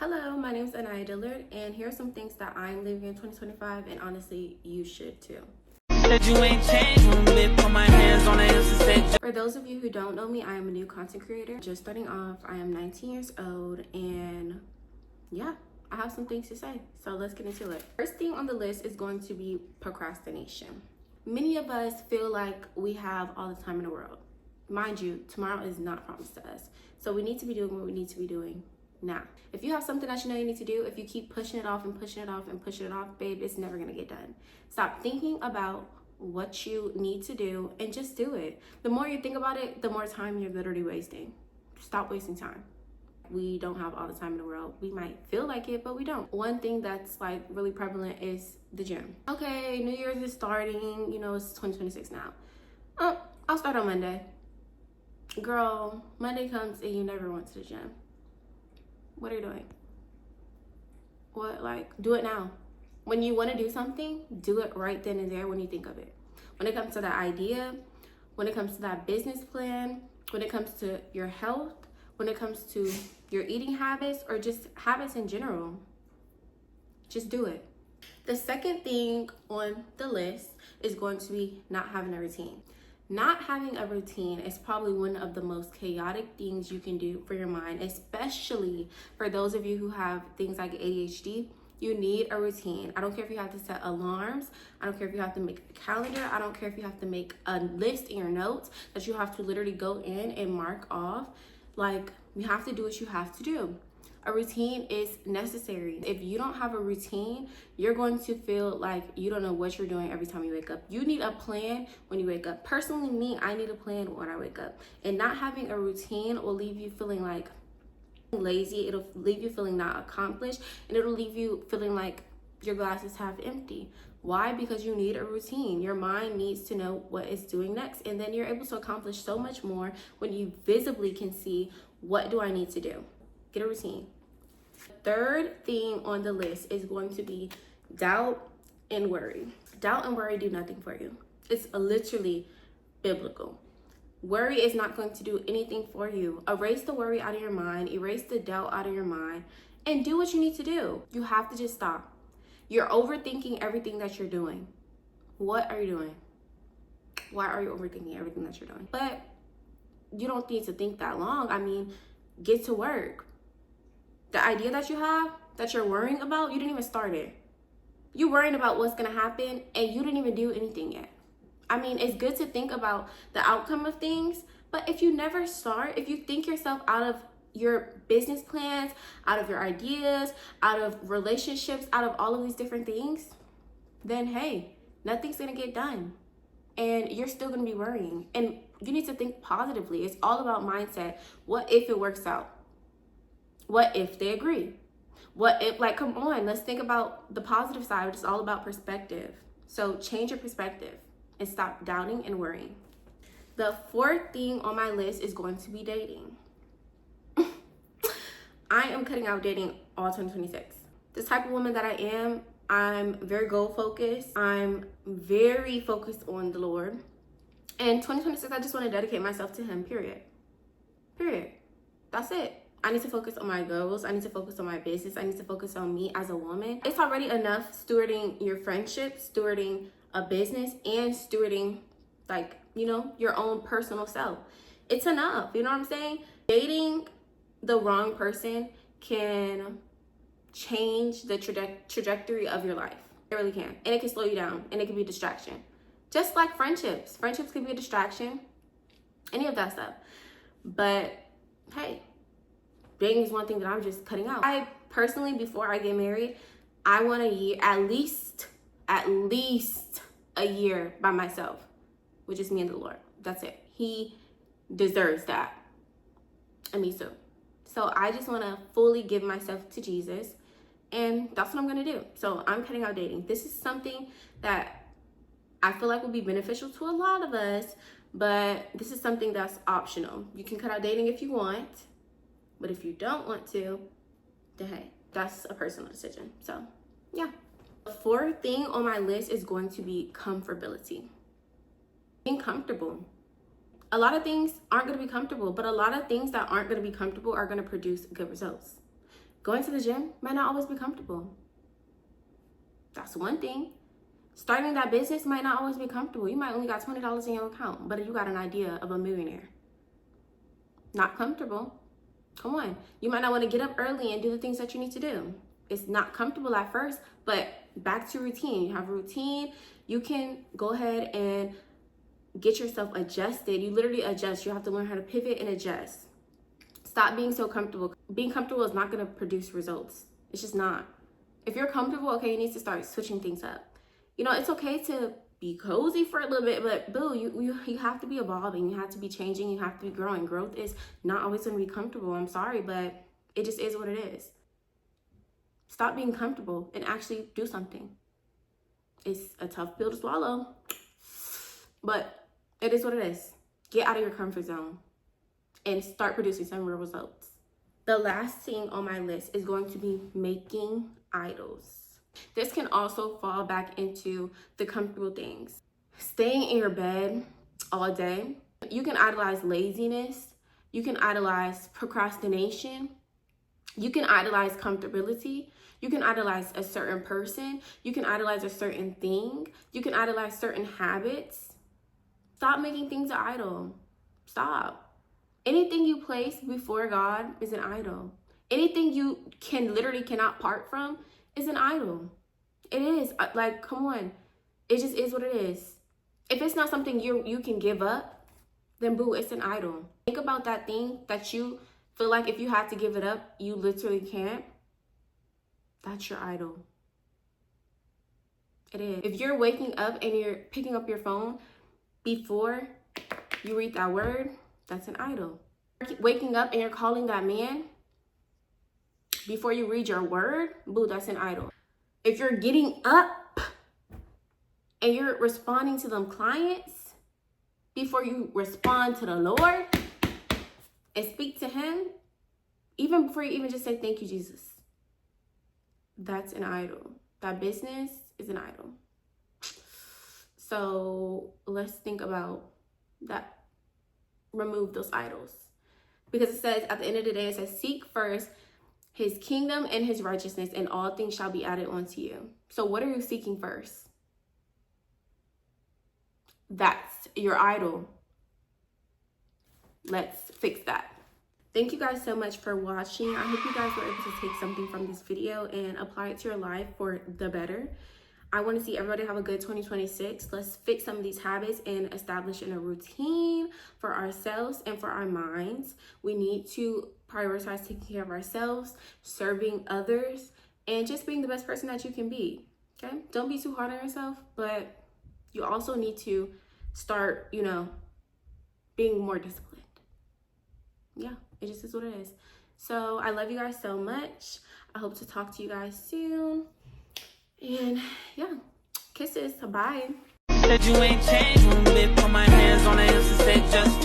Hello, my name is Anaya Dillard, and here are some things that I'm living in 2025, and honestly, you should too. For those of you who don't know me, I am a new content creator. Just starting off, I am 19 years old, and yeah, I have some things to say, so let's get into it. First thing on the list is going to be procrastination. Many of us feel like we have all the time in the world. Mind you, tomorrow is not promised to us, so we need to be doing what we need to be doing now. If you have something that you know you need to do, if you keep pushing it off and pushing it off and pushing it off, babe, it's never gonna get done. Stop thinking about what you need to do and just do it. The more you think about it, the more time you're literally wasting. Stop wasting time. We don't have all the time in the world. We might feel like it, but we don't. One thing that's like really prevalent is the gym. Okay, New Year's is starting, it's 2026 now. I'll start on Monday. Girl, Monday comes and you never went to the gym. What are you doing? Do it now. When you want to do something, do it right then and there when you think of it. When it comes to that idea, when it comes to that business plan, when it comes to your health, when it comes to your eating habits, or just habits in general, just do it. The second thing on the list is going to be not having a routine. Not having a routine is probably one of the most chaotic things you can do for your mind, especially for those of you who have things like ADHD. You need a routine. I don't care if you have to set alarms. I don't care if you have to make a calendar. I don't care if you have to make a list in your notes that you have to literally go in and mark off. You have to do what you have to do. A routine is necessary. If you don't have a routine, you're going to feel like you don't know what you're doing every time you wake up. You need a plan when you wake up. Personally, me, I need a plan when I wake up. And not having a routine will leave you feeling like lazy. It'll leave you feeling not accomplished, and it'll leave you feeling like your glass is half empty. Why? Because you need a routine. Your mind needs to know what it's doing next, and then you're able to accomplish so much more when you visibly can see, what do I need to do? Get a routine. Third thing on the list is going to be doubt and worry. Doubt and worry do nothing for you. It's literally biblical. Worry is not going to do anything for you. Erase the worry out of your mind, erase the doubt out of your mind, and do what you need to do. You have to just stop. You're overthinking everything that you're doing. What are you doing? Why are you overthinking everything that you're doing? But you don't need to think that long. Get to work. The idea that you have, that you're worrying about, you didn't even start it. You're worrying about what's gonna happen and you didn't even do anything yet. It's good to think about the outcome of things, but if you never start, if you think yourself out of your business plans, out of your ideas, out of relationships, out of all of these different things, then hey, nothing's gonna get done. And you're still gonna be worrying. And you need to think positively. It's all about mindset. What if it works out? What if they agree? What if, come on, let's think about the positive side. It's all about perspective. So change your perspective and stop doubting and worrying. The fourth thing on my list is going to be dating. I am cutting out dating all 2026. This type of woman that I am, I'm very goal focused. I'm very focused on the Lord. And 2026, I just want to dedicate myself to Him, period. That's it. I need to focus on my goals. I need to focus on my business. I need to focus on me as a woman. It's already enough stewarding your friendship, stewarding a business, and stewarding your own personal self. It's enough. You know what I'm saying? Dating the wrong person can change the trajectory of your life. It really can. And it can slow you down, and it can be a distraction. Just like friendships. Friendships can be a distraction. Any of that stuff. But hey, dating is one thing that I'm just cutting out. I personally, before I get married, I want a year, at least a year by myself, which is me and the Lord. That's it. He deserves that. And me too. So I just want to fully give myself to Jesus, and that's what I'm going to do. So I'm cutting out dating. This is something that I feel like will be beneficial to a lot of us, but this is something that's optional. You can cut out dating if you want, but if you don't want to, then hey, that's a personal decision. So yeah. The fourth thing on my list is going to be comfortability. Being comfortable. A lot of things aren't going to be comfortable, but a lot of things that aren't going to be comfortable are going to produce good results. Going to the gym might not always be comfortable. That's one thing. Starting that business might not always be comfortable. You might only got $20 in your account, but you got an idea of a millionaire. Not comfortable. Come on. You might not want to get up early and do the things that you need to do. It's not comfortable at first, but back to routine. You have a routine. You can go ahead and get yourself adjusted. You literally adjust. You have to learn how to pivot and adjust. Stop being so comfortable. Being comfortable is not going to produce results. It's just not. If you're comfortable, okay, you need to start switching things up. You know, it's okay to be cozy for a little bit, but boo, you have to be evolving. You have to be changing. You have to be growing. Growth is not always going to be comfortable. I'm sorry, but it just is what it is. Stop being comfortable and actually do something. It's a tough pill to swallow, but it is what it is. Get out of your comfort zone and start producing some real results. The last thing on my list is going to be making idols. This can also fall back into the comfortable things. Staying in your bed all day. You can idolize laziness. You can idolize procrastination. You can idolize comfortability. You can idolize a certain person. You can idolize a certain thing. You can idolize certain habits. Stop making things an idol. Stop. Anything you place before God is an idol. Anything you cannot part from is an idol. It is. Like, come on. It just is what it is. If it's not something you can give up, then boo, it's an idol. Think about that thing that you feel like if you had to give it up, you literally can't. That's your idol. It is. If you're waking up and you're picking up your phone before you read that word, that's an idol. Waking up and you're calling that man before you read your word, boo, that's an idol. If you're getting up and you're responding to them clients before you respond to the Lord and speak to him, even before you even just say, thank you, Jesus, that's an idol. That business is an idol. So let's think about that. Remove those idols. Because it says, at the end of the day, it says, seek first his kingdom and his righteousness, and all things shall be added onto you. So what are you seeking first? That's your idol. Let's fix that. Thank you guys so much for watching. I hope you guys were able to take something from this video and apply it to your life for the better. I want to see everybody have a good 2026. Let's fix some of these habits and establish a routine for ourselves and for our minds. We need to prioritize taking care of ourselves, serving others, and just being the best person that you can be. Okay? Don't be too hard on yourself, but you also need to start, being more disciplined. Yeah, it just is what it is. So I love you guys so much. I hope to talk to you guys soon. And yeah, kisses. Bye. Said you ain't changed one bit. Put my hands on her hips and said just